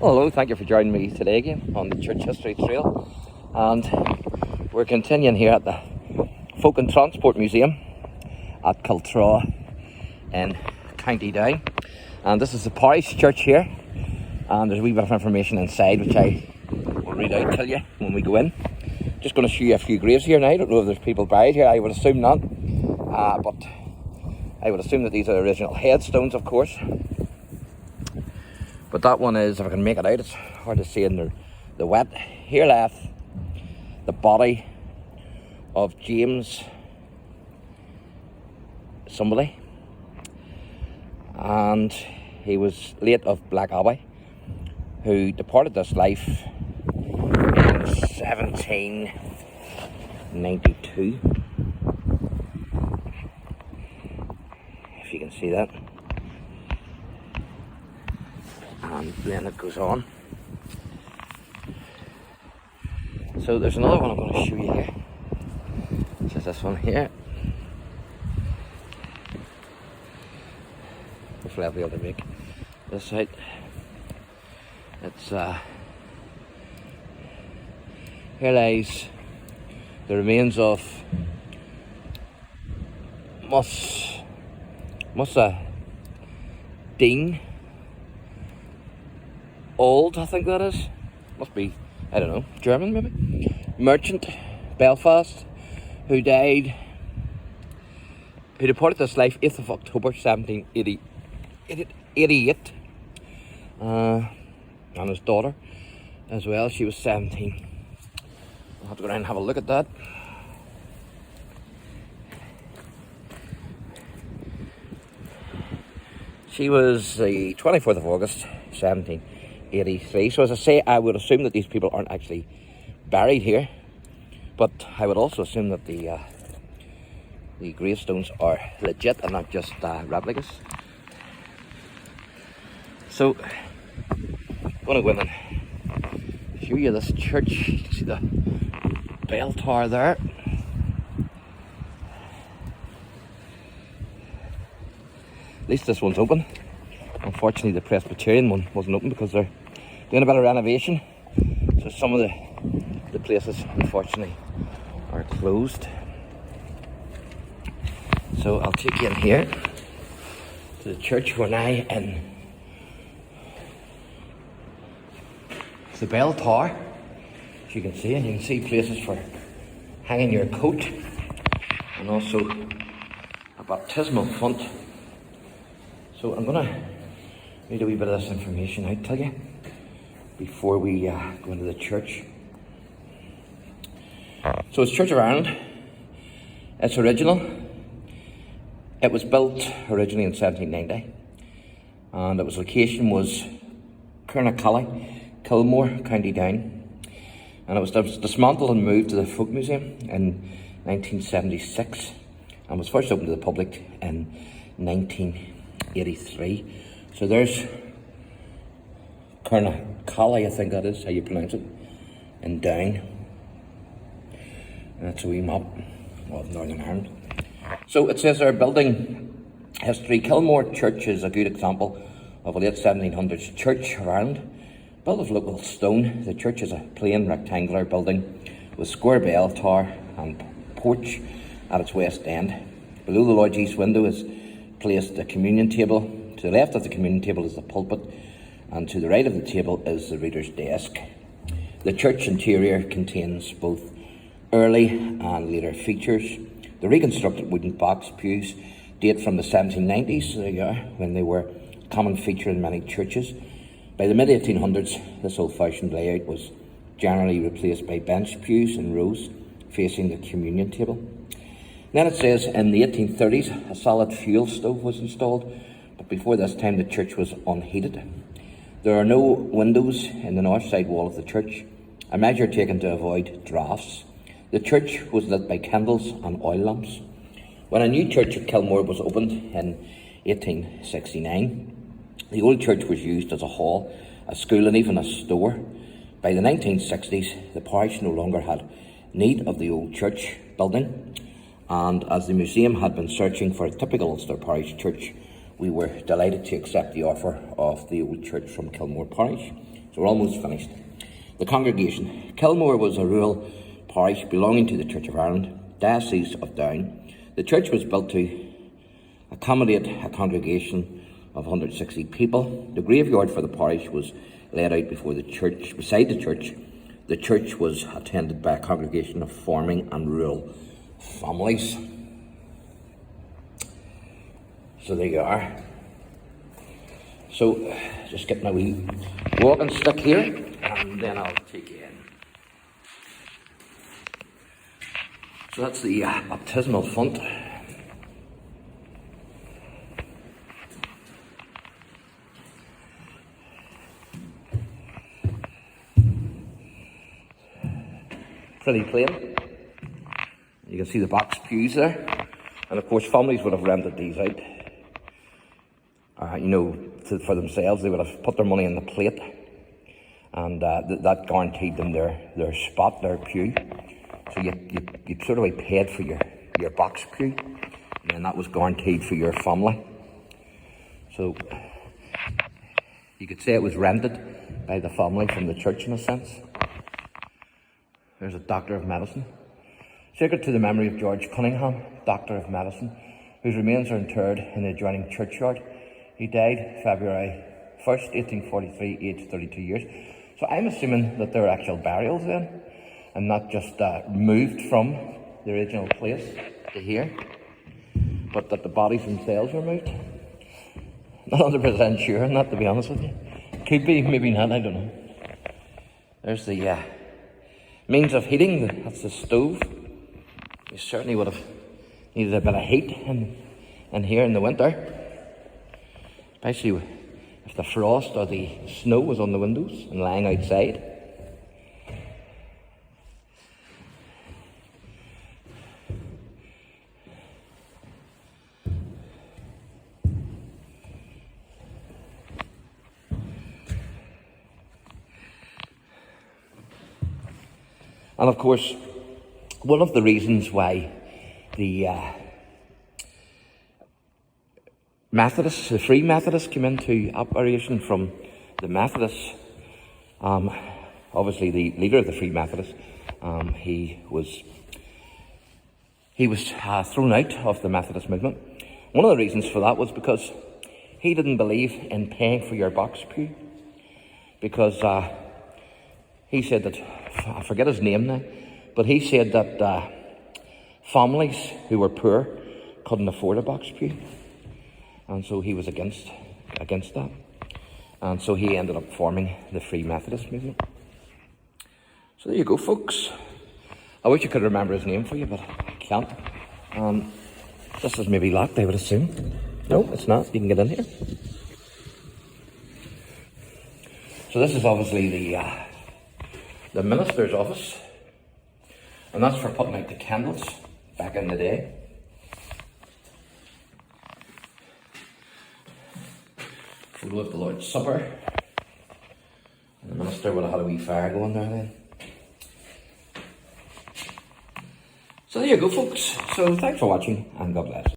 Hello, thank you for joining me today again on the Church History Trail, and we're continuing here at the Folk and Transport Museum at Kiltraw in County Down, and this is the parish church here, and there's a wee bit of information inside which I will read out to you when we go in. Just going to show you a few graves here now. I don't know if there's people buried here, I would assume not, but I would assume that these are original headstones, of course. But that one is, if I can make it out, it's hard to see in the wet. Here left the body of James somebody, and he was late of Black Abbey, who departed this life in 1792. If you can see that. And then it goes on. So there's another one I'm going to show you here. This is this one here. Hopefully I'll be able to make this out. It's here lies the remains of Musa Dean Old, I think that is. Must be, I don't know, German maybe. Merchant, Belfast, who departed this life 8th of October 1788. And his daughter as well, she was 17. I'll have to go around and have a look at that. She was the 24th of August, 1783. So as I say, I would assume that these people aren't actually buried here, but I would also assume that the gravestones are legit and not just replicas. So I'm going to go in and show you this church. You can see the bell tower there. At least this one's open. Unfortunately, the Presbyterian one wasn't open because they're doing a bit of renovation. So some of the places, unfortunately, are closed. So I'll take you in here to the church. We're now in the bell tower, as you can see, and you can see places for hanging your coat, and also a baptismal font. So I'm going to read a wee bit of this information out to you before we go into the church. So it's Church of Ireland. It's original. It was built originally in 1790, and its location was CARNACALLY, Kilmore, County Down, and it was dismantled and moved to the Folk Museum in 1976, and was first opened to the public in 1983. So there's CARNACALLY, I think that is how you pronounce it, in Down. And that's a wee map of Northern Ireland. So it says our building history. Kilmore Church is a good example of a late 1700s Church of Ireland. Built of local stone, the church is a plain rectangular building with square bell tower and porch at its west end. Below the Lord Jesus window is placed the communion table. To the left of the communion table is the pulpit, and to the right of the table is the reader's desk. The church interior contains both early and later features. The reconstructed wooden box pews date from the 1790s, there you are, when they were a common feature in many churches. By the mid-1800s, this old-fashioned layout was generally replaced by bench pews in rows facing the communion table. Then it says in the 1830s, a solid fuel stove was installed, but before this time the church was unheated. There are no windows in the north side wall of the church, a measure taken to avoid draughts. The church was lit by candles and oil lamps. When a new church at Kilmore was opened in 1869, the old church was used as a hall, a school and even a store. By the 1960s, the parish no longer had need of the old church building, and as the museum had been searching for a typical Ulster parish church we were delighted to accept the offer of the old church from Kilmore Parish. So we're almost finished. The congregation. Kilmore was a rural parish belonging to the Church of Ireland, Diocese of Down. The church was built to accommodate a congregation of 160 people. The graveyard for the parish was laid out before the church. Beside the church was attended by a congregation of farming and rural families. So there you are. So just get my wee walking stick here, and then I'll take you in. So that's the baptismal font. Pretty plain. You can see the box pews there, and of course families would have rented these out. For themselves, they would have put their money in the plate, and that guaranteed them their spot, their pew. So you'd sort of be paid for your box pew, and that was guaranteed for your family. So you could say it was rented by the family from the church in a sense. There's a Doctor of Medicine. Sacred to the memory of George Cunningham, Doctor of Medicine, whose remains are interred in the adjoining churchyard. He died February 1st, 1843, aged 32 years. So I'm assuming that there are actual burials then, and not just moved from the original place to here, but that the bodies themselves were moved. Not 100% sure on that, to be honest with you. Could be, maybe not, I don't know. There's the means of heating. That's the stove. You certainly would have needed a bit of heat in here in the winter. Especially if the frost or the snow was on the windows and lying outside. And of course, one of the reasons why the Methodists, the Free Methodists, came into operation from the Methodists. Obviously, the leader of the Free Methodists, he was thrown out of the Methodist movement. One of the reasons for that was because he didn't believe in paying for your box pew, because he said that, I forget his name now, but he said that families who were poor couldn't afford a box pew. And so he was against that. And so he ended up forming the Free Methodist movement. So there you go, folks. I wish I could remember his name for you, but I can't. This is maybe locked, I would assume. No, it's not. You can get in here. So this is obviously the minister's office. And that's for putting out the candles back in the day. Photo of the Lord's Supper. And the minister would have had a wee fire going there then. So there you go, folks. So thanks for watching, and God bless.